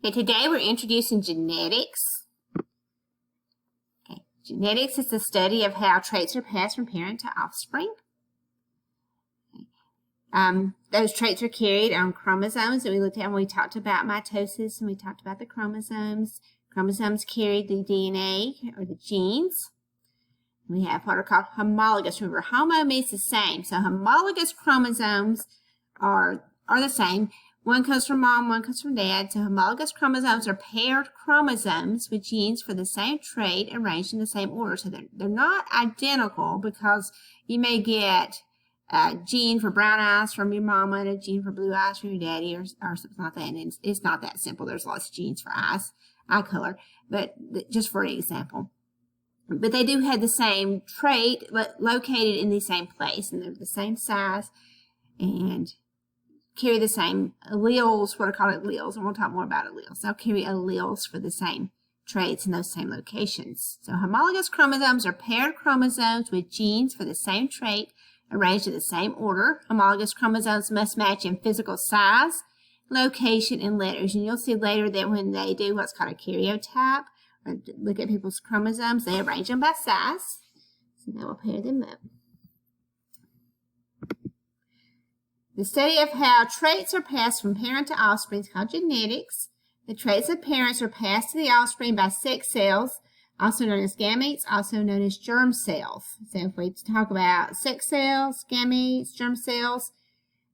Okay, today we're introducing genetics. Okay. Genetics is the study of how traits are passed from parent to offspring. Okay. Those traits are carried on chromosomes that we looked at when we talked about mitosis and we talked about the chromosomes. Chromosomes carry the DNA or the genes. We have what are called homologous. Remember, homo means the same. So homologous chromosomes are the same. One comes from mom, one comes from dad. So homologous chromosomes are paired chromosomes with genes for the same trait arranged in the same order. So they're not identical because you may get a gene for brown eyes from your mama and a gene for blue eyes from your daddy or something like that. And it's not that simple. There's lots of genes for eyes, eye color, but just for an example. But they do have the same trait located in the same place, and they're the same size and carry the same alleles, what are called alleles, and we'll talk more about alleles. They'll carry alleles for the same traits in those same locations. So homologous chromosomes are paired chromosomes with genes for the same trait arranged in the same order. Homologous chromosomes must match in physical size, location, and letters. And you'll see later that when they do what's called a karyotype, or look at people's chromosomes, they arrange them by size. So now we'll pair them up. The study of how traits are passed from parent to offspring is called genetics. The traits of parents are passed to the offspring by sex cells, also known as gametes, also known as germ cells. So if we talk about sex cells, gametes, germ cells,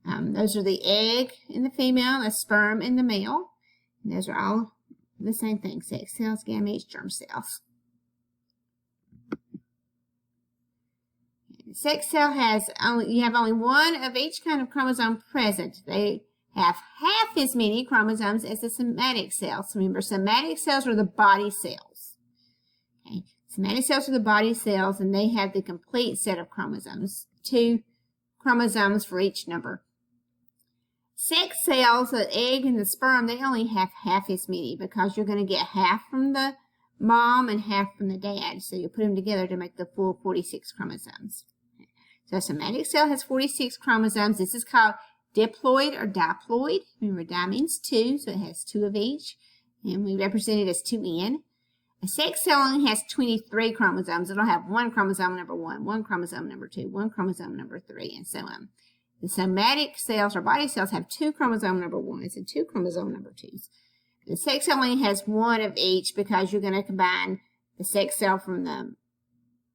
those are the egg in the female, the sperm in the male. And those are all the same thing, sex cells, gametes, germ cells. The sex cell you have only one of each kind of chromosome present. They have half as many chromosomes as the somatic cells. Remember, somatic cells are the body cells. Okay. Somatic cells are the body cells, and they have the complete set of chromosomes, 2 chromosomes for each number. Sex cells, the egg and the sperm, they only have half as many because you're going to get half from the mom and half from the dad. So you put them together to make the full 46 chromosomes. So a somatic cell has 46 chromosomes. This is called diploid or diploid. Remember, di means 2, so it has 2 of each. And we represent it as 2N. A sex cell only has 23 chromosomes. It'll have 1 chromosome number 1, 1 chromosome number 2, 1 chromosome number 3, and so on. The somatic cells or body cells have 2 chromosome number 1s and 2 chromosome number 2s. The sex cell only has 1 of each because you're going to combine the sex cell from the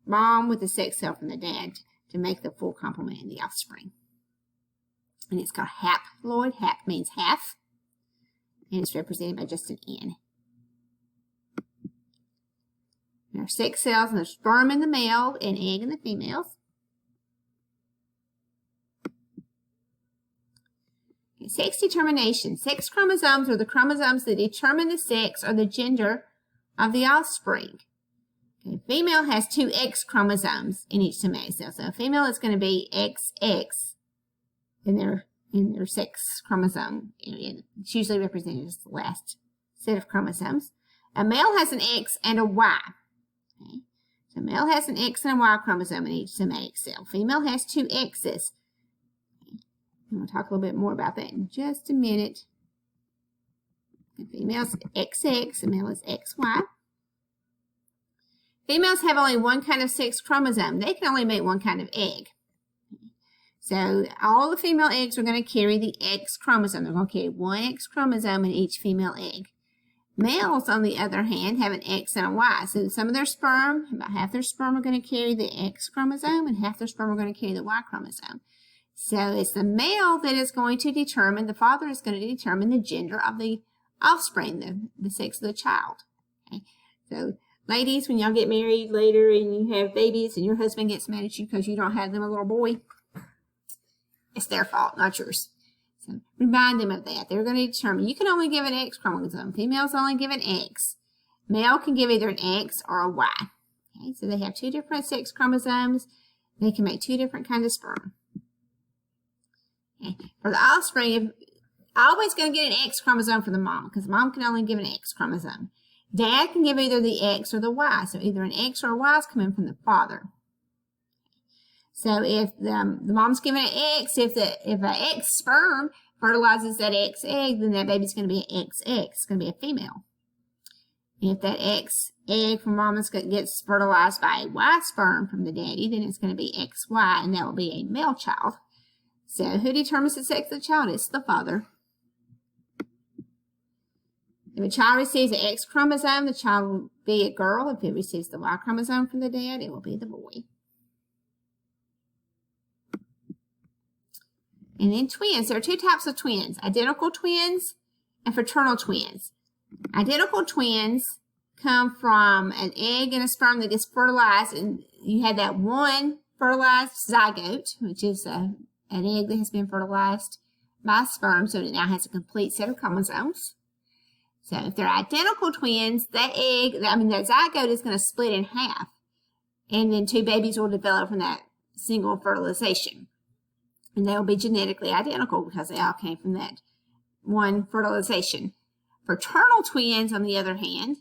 mom with the sex cell from the dad to make the full complement in the offspring. And it's called haploid. Hap means half, and it's represented by just an N. There are sex cells and the sperm in the male and egg in the females. Okay, sex determination. Sex chromosomes are the chromosomes that determine the sex or the gender of the offspring. Okay, female has 2 X chromosomes in each somatic cell. So a female is going to be XX in their sex chromosome area. It's usually represented as the last set of chromosomes. A male has an X and a Y. Okay. So male has an X and a Y chromosome in each somatic cell. Female has 2 X's. Okay. And we'll talk a little bit more about that in just a minute. The female's XX, the male is XY. Females have only 1 kind of sex chromosome. They can only make 1 kind of egg. So all the female eggs are going to carry the X chromosome. They're going to carry 1 X chromosome in each female egg. Males, on the other hand, have an X and a Y. So some of their sperm, about half their sperm are going to carry the X chromosome and half their sperm are going to carry the Y chromosome. So it's the male that is going to determine, the father is going to determine the gender of the offspring, the sex of the child. Okay? So ladies, when y'all get married later and you have babies and your husband gets mad at you because you don't have them a little boy, it's their fault, not yours. So remind them of that. They're going to determine. You can only give an X chromosome. Females only give an X. Male can give either an X or a Y. Okay, so they have 2 different sex chromosomes. They can make 2 different kinds of sperm. Okay. For the offspring, always going to get an X chromosome for the mom because mom can only give an X chromosome. Dad can give either the X or the Y. So either an X or a Y is coming from the father. So if the mom's giving an X, if an X sperm fertilizes that X egg, then that baby's going to be an XX. It's going to be a female. If that X egg from mama's gets fertilized by a Y sperm from the daddy, then it's going to be XY, and that will be a male child. So who determines the sex of the child? It's the father. If a child receives an X chromosome, the child will be a girl. If it receives the Y chromosome from the dad, it will be the boy. And then twins. There are two types of twins, identical twins and fraternal twins. Identical twins come from an egg and a sperm that gets fertilized, and you have that one fertilized zygote, which is an egg that has been fertilized by sperm, so it now has a complete set of chromosomes. So if they're identical twins, that zygote is going to split in half, and then two babies will develop from that single fertilization. And they will be genetically identical because they all came from that one fertilization. Fraternal twins, on the other hand,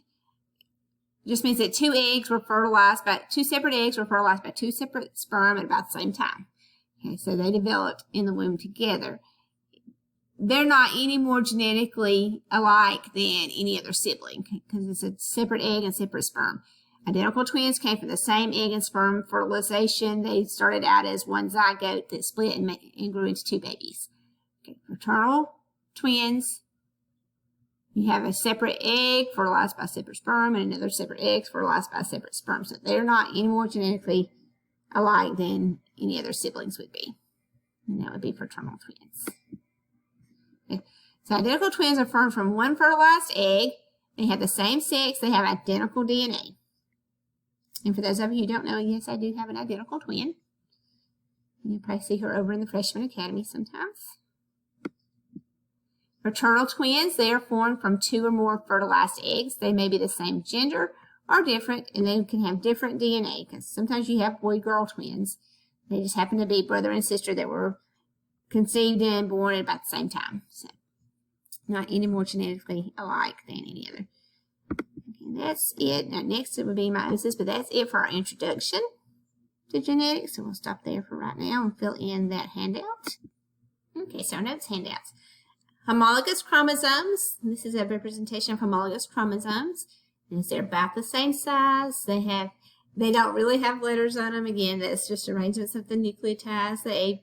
just means that two separate eggs were fertilized by two separate sperm at about the same time. Okay, so they developed in the womb together. They're not any more genetically alike than any other sibling because it's a separate egg and separate sperm. Identical twins came from the same egg and sperm fertilization. They started out as one zygote that split and grew into two babies. Okay, fraternal twins, you have a separate egg fertilized by separate sperm and another separate egg fertilized by separate sperm. So they're not any more genetically alike than any other siblings would be. And that would be fraternal twins. Okay. So identical twins are formed from one fertilized egg. They have the same sex. They have identical DNA. And for those of you who don't know, yes, I do have an identical twin. You'll probably see her over in the Freshman Academy sometimes. Fraternal twins, they are formed from two or more fertilized eggs. They may be the same gender or different, and they can have different DNA, because sometimes you have boy-girl twins. They just happen to be brother and sister that were conceived and born at about the same time. So, not any more genetically alike than any other. Okay, that's it. Now, next it would be meiosis, but that's it for our introduction to genetics. So, we'll stop there for right now and fill in that handout. Okay, so our notes handouts. Homologous chromosomes. This is a representation of homologous chromosomes. And they're about the same size. They don't really have letters on them. Again, that's just arrangements of the nucleotides, the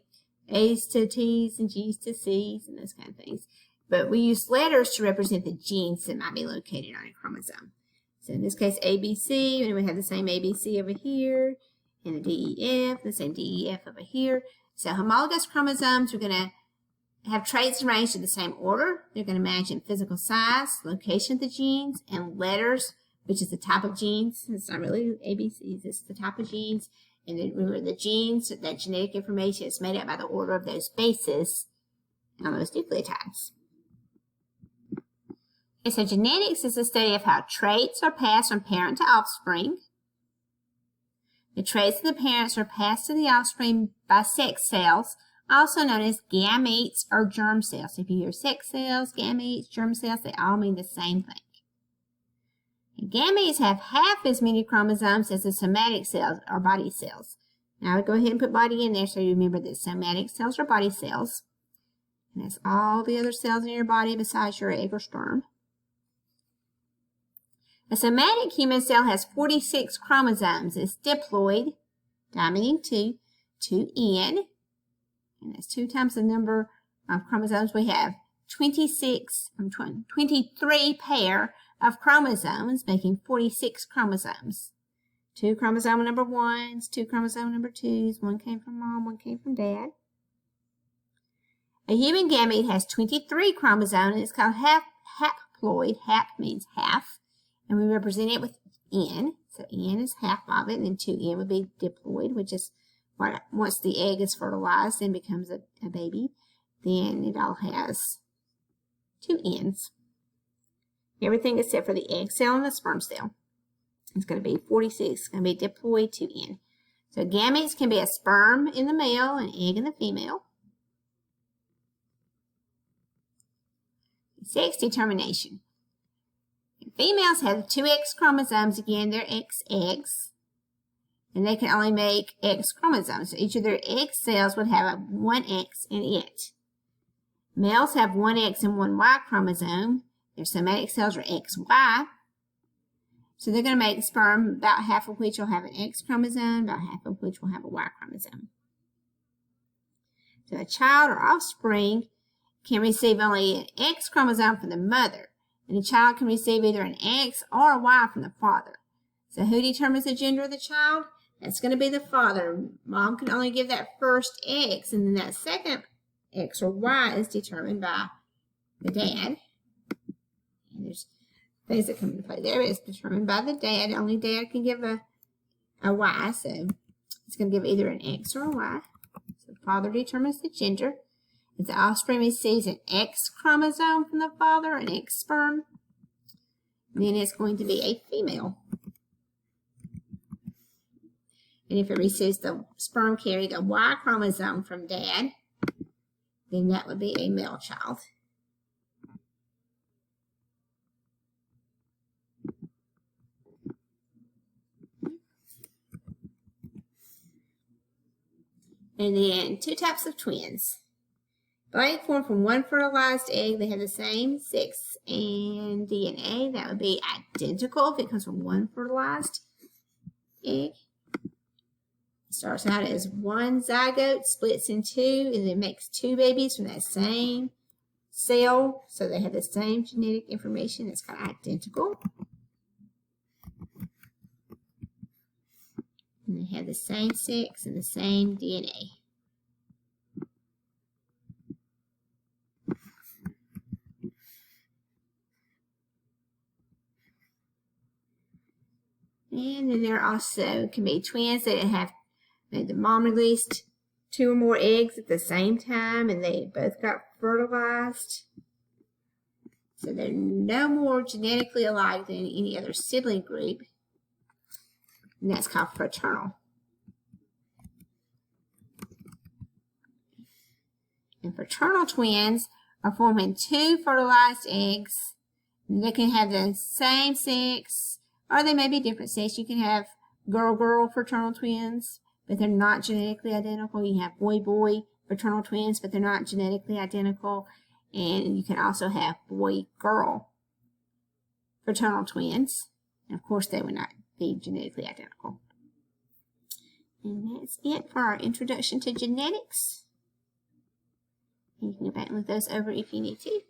A's to T's and G's to C's and those kind of things. But we use letters to represent the genes that might be located on a chromosome. So in this case, ABC, and we have the same ABC over here, and the DEF, the same DEF over here. So homologous chromosomes are going to have traits arranged in the same order. They're going to match in physical size, location of the genes, and letters, which is the type of genes. It's not really ABCs, it's the type of genes. And then remember, the genes, that genetic information is made up by the order of those bases on those nucleotides. Okay, so genetics is the study of how traits are passed from parent to offspring. The traits of the parents are passed to the offspring by sex cells, also known as gametes or germ cells. If you hear sex cells, gametes, germ cells, they all mean the same thing. And gametes have half as many chromosomes as the somatic cells or body cells. Now I would go ahead and put body in there so you remember that somatic cells are body cells. And that's all the other cells in your body besides your egg or sperm. A somatic human cell has 46 chromosomes. It's diploid, meaning 2, 2N. And that's 2 times the number of chromosomes we have. 23 pair of chromosomes, making 46 chromosomes. 2 chromosome number 1s, 2 chromosome number 2s. One came from mom, one came from dad. A human gamete has 23 chromosomes, and it's called haploid. Hap means half, and we represent it with N. So N is half of it, and then 2N would be diploid, which is once the egg is fertilized and becomes a baby, then it all has 2 N's. Everything except for the egg cell and the sperm cell. It's going to be 46. It's going to be diploid 2N. So gametes can be a sperm in the male and egg in the female. Sex determination. Females have 2 X chromosomes. Again, they're X eggs. And they can only make X chromosomes. So each of their egg cells would have 1 X in it. Males have one X and one Y chromosome. Their somatic cells are XY. So they're going to make sperm, about half of which will have an X chromosome, about half of which will have a Y chromosome. So a child or offspring can receive only an X chromosome from the mother, and a child can receive either an X or a Y from the father. So who determines the gender of the child? That's going to be the father. Mom can only give that first X, and then that second X or Y is determined by the dad. And there's things that come into play there. It's determined by the dad. Only dad can give a Y, so it's going to give either an X or a Y. So the father determines the gender. If the offspring receives an X chromosome from the father, an X sperm, then it's going to be a female. And if it receives the sperm carried a Y chromosome from dad, then that would be a male child. And then two types of twins. Blank formed from one fertilized egg. They have the same sex and DNA. That would be identical if it comes from one fertilized egg. Starts out as one zygote, splits in two, and then makes two babies from that same cell. So they have the same genetic information. It's called identical. And they have the same sex and the same DNA. And then there also can be twins that have the mom released two or more eggs at the same time and they both got fertilized. So they're no more genetically alike than any other sibling group. And that's called fraternal. And fraternal twins are forming two fertilized eggs. And they can have the same sex, or they may be different sex. You can have girl-girl fraternal twins, but they're not genetically identical. You have boy-boy fraternal twins, but they're not genetically identical. And you can also have boy-girl fraternal twins. And of course, they would not be genetically identical. And that's it for our introduction to genetics. You can go back and look those over if you need to.